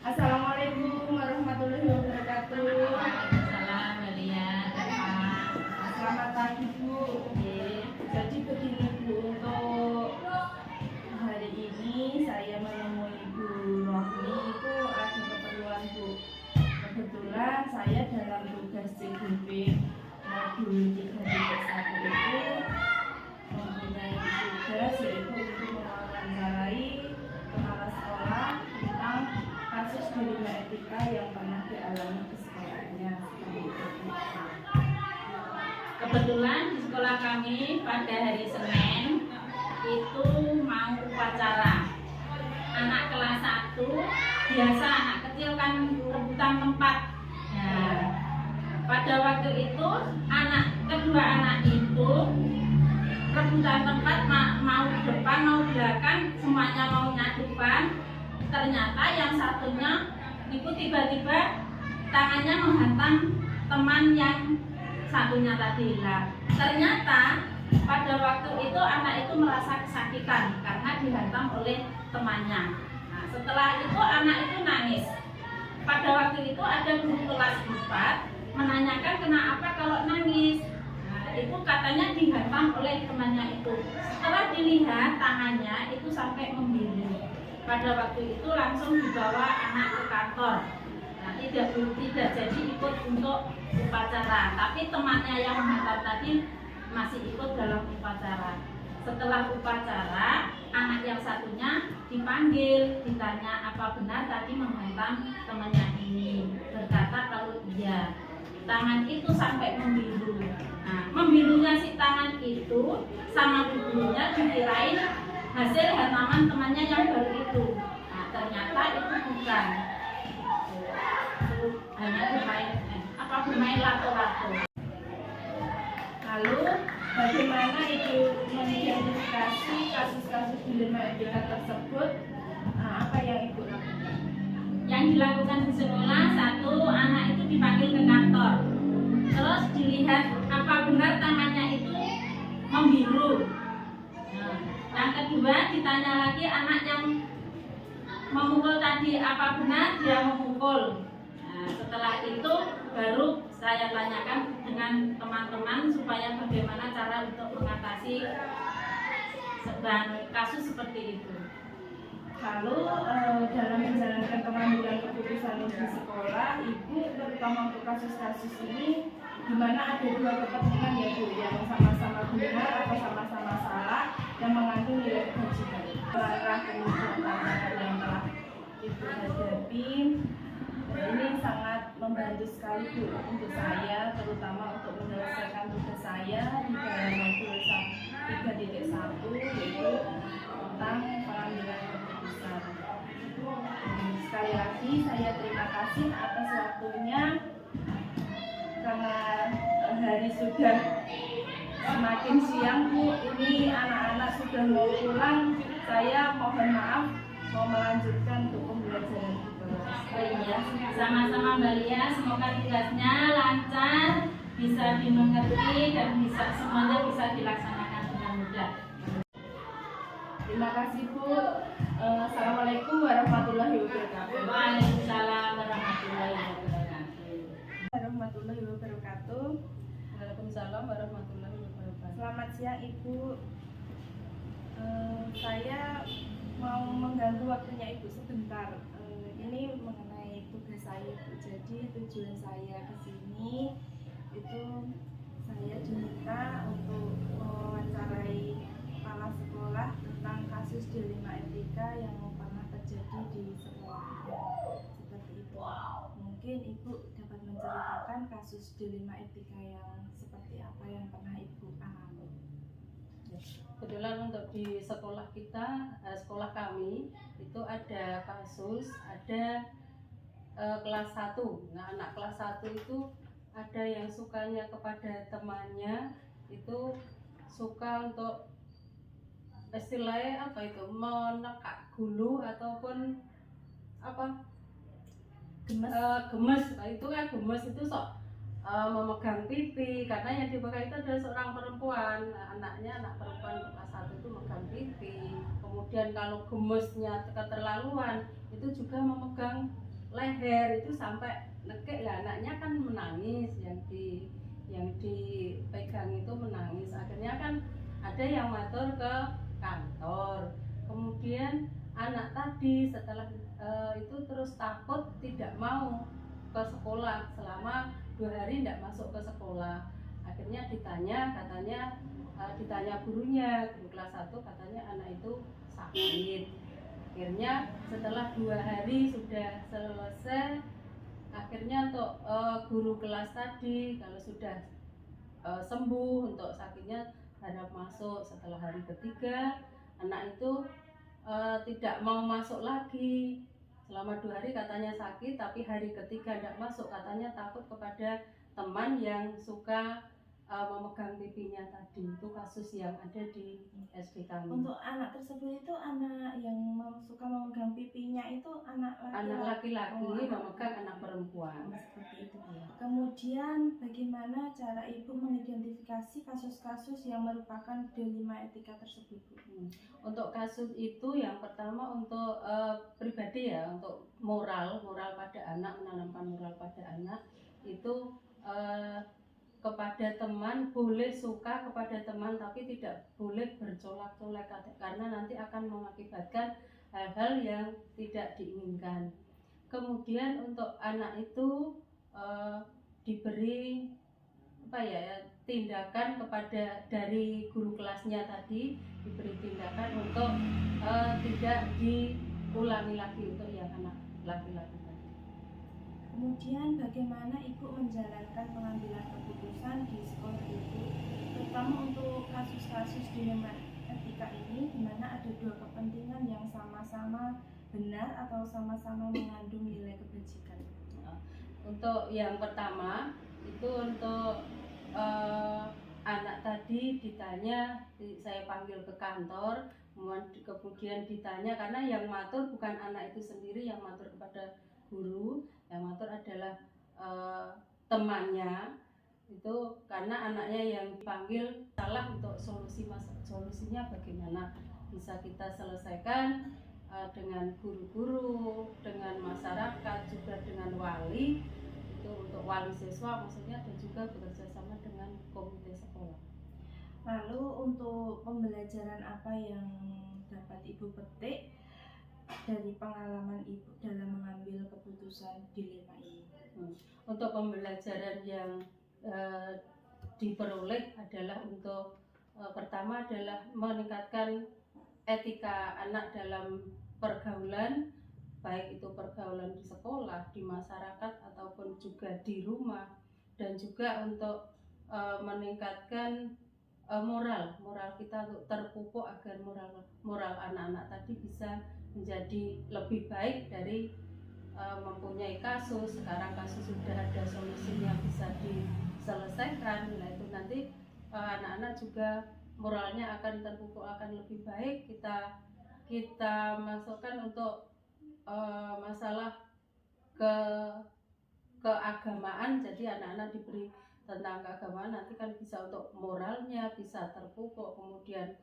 Assalamualaikum warahmatullahi wabarakatuh. Waalaikumsalam, Maria. Selamat pagi Bu. Jadi begini Bu, untuk hari ini saya menemui Bu Rohmi itu ada keperluan Bu. Kebetulan saya dalam tugas CGP modul 3.1 itu mempunyai tugas yaitu untuk mewawancarai kepala sekolah tentang kasus dilema etika yang pernah dialami di sekolahnya. Kebetulan di sekolah kami pada hari Senin itu mau upacara. Anak kelas 1, biasa anak kecil kan rebutan tempat. Nah, pada waktu itu kedua anak itu rebutan tempat, mau depan mau belakang, semuanya maunya depan. Ternyata yang satunya itu tiba-tiba tangannya menghantam teman yang satunya tadi hilang. Ternyata pada waktu itu anak itu merasa kesakitan karena dihantam oleh temannya. Nah, setelah itu anak itu nangis. Pada waktu itu ada guru kelas 4 menanyakan kenapa kalau nangis. Nah, itu katanya dihantam oleh temannya itu. Setelah dilihat tangannya itu sampai membiru. Pada waktu itu langsung dibawa anak ke kantor. Nah, tidak jadi ikut untuk upacara, tapi temannya yang menghantam tadi masih ikut dalam upacara. Setelah upacara, anak yang satunya dipanggil, ditanya apa benar tadi menghantam temannya ini. Berkata kalau iya, tangan itu sampai membiru. Nah, membirunya si tangan itu sama gurunya dikirain hasil hantaman temannya yang baru itu. Nah, ternyata itu bukan. Hanya bermain lato-lato. Lalu bagaimana Ibu mengidentifikasi kasus-kasus dilema etika tersebut? Nah, apa yang Ibu lakukan? Yang dilakukan di sekolah, satu, anak itu dipanggil ke kantor. Terus dilihat apa benar tangannya itu membiru. Nah, yang kedua ditanya lagi anak yang memukul tadi apa benar dia memukul. Nah, setelah itu baru saya tanyakan dengan teman-teman supaya bagaimana cara untuk mengatasi kasus seperti itu. Lalu dalam menjalankan pengambilan keputusan di sekolah, Ibu terutama untuk kasus-kasus ini di mana ada dua kepentingan ya Bu, yang sama-sama benar atau sama-sama salah yang mengandung nilai kewajiban. Langkah kemudian yang telah Ibu hadapi ini sangat membantu sekali Bu untuk saya, terutama untuk menyelesaikan tugas saya di dalam modul 3.1 yaitu tentang pengambilan keputusan. Sekali lagi saya terima kasih atas waktunya, karena hari sudah semakin siang Bu, ini anak-anak sudah mau pulang. Saya mohon maaf mau melanjutkan untuk pembelajaran di kelas. Iya, sama-sama Mbak Lia, semoga tugasnya lancar, bisa dimengerti dan semuanya bisa dilaksanakan dengan mudah. Terima kasih Bu. Assalamualaikum warahmatullahi wabarakatuh. Waalaikumsalam warahmatullahi wabarakatuh. Warahmatullahi wabarakatuh. Waalaikumsalam warahmatullahi wabarakatuh. Selamat siang Ibu. Saya mau mengganggu waktunya Ibu sebentar. Ini mengenai tugas saya Bu. Jadi tujuan saya ke sini itu saya diminta untuk mewawancarai kepala sekolah tentang kasus dilema etika yang pernah terjadi di sekolah. Seperti itu. Mungkin Ibu dapat menceritakan kasus dilema etika yang seperti apa yang pernah Ibu alami. Kebetulan untuk di sekolah kita, sekolah kami itu ada kasus, ada kelas 1. Nah, anak kelas 1 itu ada yang sukanya kepada temannya, itu suka untuk istilahnya apa itu, menekak gulu ataupun apa, gemes. Itu kan gemes itu sok memegang pipi, karena yang dipegang itu adalah seorang perempuan. Anaknya, anak perempuan kelas 1 itu memegang pipi. Kemudian kalau gemesnya keterlaluan itu juga memegang leher, itu sampai nekek lah. Anaknya kan menangis, yang dipegang itu menangis. Akhirnya kan ada yang matur ke kantor. Kemudian anak tadi setelah itu terus takut, tidak mau ke sekolah selama 2 hari tidak masuk ke sekolah. Akhirnya ditanya, katanya ditanya gurunya, guru kelas 1, katanya anak itu sakit. Akhirnya setelah 2 hari sudah selesai, akhirnya untuk guru kelas tadi kalau sudah sembuh untuk sakitnya harap masuk. Setelah hari ketiga anak itu tidak mau masuk lagi. Selama 2 hari katanya sakit, tapi hari ketiga tidak masuk, katanya takut kepada teman yang suka memegang pipinya tadi. Itu kasus yang ada di SD kami. Untuk anak tersebut itu anak yang suka memegang pipinya itu anak laki-laki memegang anak perempuan. Seperti itu. Kemudian bagaimana cara Ibu mengidentifikasi kasus-kasus yang merupakan dilema etika tersebut, Bu? Untuk kasus itu yang pertama untuk pribadi ya, untuk moral pada anak, menanamkan moral pada anak itu kepada teman boleh suka kepada teman, tapi tidak boleh bercolak-colak karena nanti akan mengakibatkan hal-hal yang tidak diinginkan. Kemudian untuk anak itu diberi tindakan kepada dari guru kelasnya tadi, diberi tindakan untuk tidak diulangi lagi untuk yang anak laki-laki tadi. Kemudian bagaimana Ibu menjalankan pengambilan keputusan di sekolah Ibu, terutama untuk kasus-kasus dilema etika ini, di mana ada 2 kepentingan yang sama-sama benar atau sama-sama mengandung nilai kebajikan? Untuk yang pertama itu untuk anak tadi ditanya, saya panggil ke kantor, kemudian ditanya, karena yang matur bukan anak itu sendiri yang matur kepada guru, yang matur adalah temannya. Itu karena anaknya yang dipanggil salah, untuk solusinya bagaimana bisa kita selesaikan dengan guru-guru, dengan masyarakat, juga dengan wali. Itu untuk wali siswa maksudnya, dan juga bekerja sama dengan komite sekolah. Lalu untuk pembelajaran apa yang dapat Ibu petik dari pengalaman Ibu dalam mengambil keputusan dilema ini? Untuk pembelajaran yang diperoleh adalah untuk pertama adalah meningkatkan etika anak dalam pergaulan, baik itu pergaulan di sekolah, di masyarakat, ataupun juga di rumah. Dan juga untuk meningkatkan moral kita untuk terpupuk agar moral anak-anak tadi bisa menjadi lebih baik dari mempunyai kasus. Sekarang kasus sudah ada solusinya, bisa diselesaikan. Nah itu nanti anak-anak juga moralnya akan terpupuk, akan lebih baik. Kita masukkan untuk masalah keagamaan, jadi anak-anak diberi tentang keagamaan, nanti kan bisa untuk moralnya bisa terpupuk, kemudian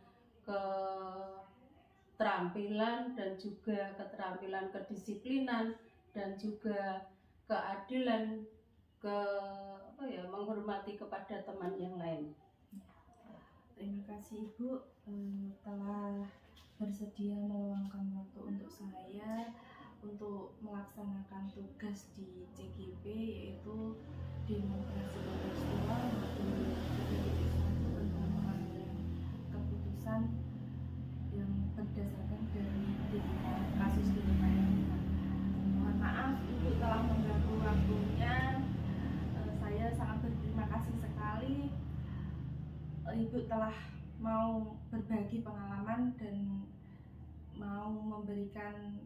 keterampilan dan juga keterampilan kedisiplinan, dan juga keadilan, menghormati kepada teman yang lain. Terima kasih Ibu telah bersedia meluangkan waktu untuk saya untuk melaksanakan tugas di CGP, yaitu Demokrasi Kontekstual tentang pengambilan keputusan yang berdasarkan dari kasus dilema etika. Mohon maaf Ibu telah mengganggu waktunya. Saya sangat berterima kasih sekali Ibu telah mau berbagi pengalaman dan mau memberikan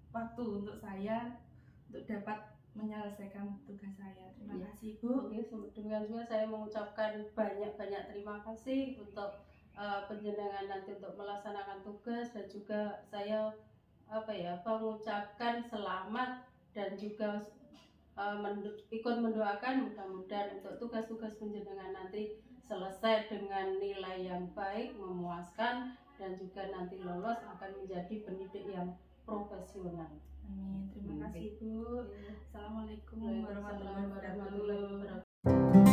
waktu untuk saya untuk dapat menyelesaikan tugas saya. Terima kasih Bu. Oke, dengan juga saya mengucapkan banyak-banyak terima kasih untuk penjenengan nanti untuk melaksanakan tugas, dan juga saya mengucapkan selamat dan juga ikut mendoakan mudah-mudahan untuk tugas-tugas penjenengan nanti selesai dengan nilai yang baik, memuaskan, dan juga nanti lolos akan menjadi pendidik yang profesional. Amin. Terima kasih Bu. Assalamualaikum warahmatullahi wabarakatuh.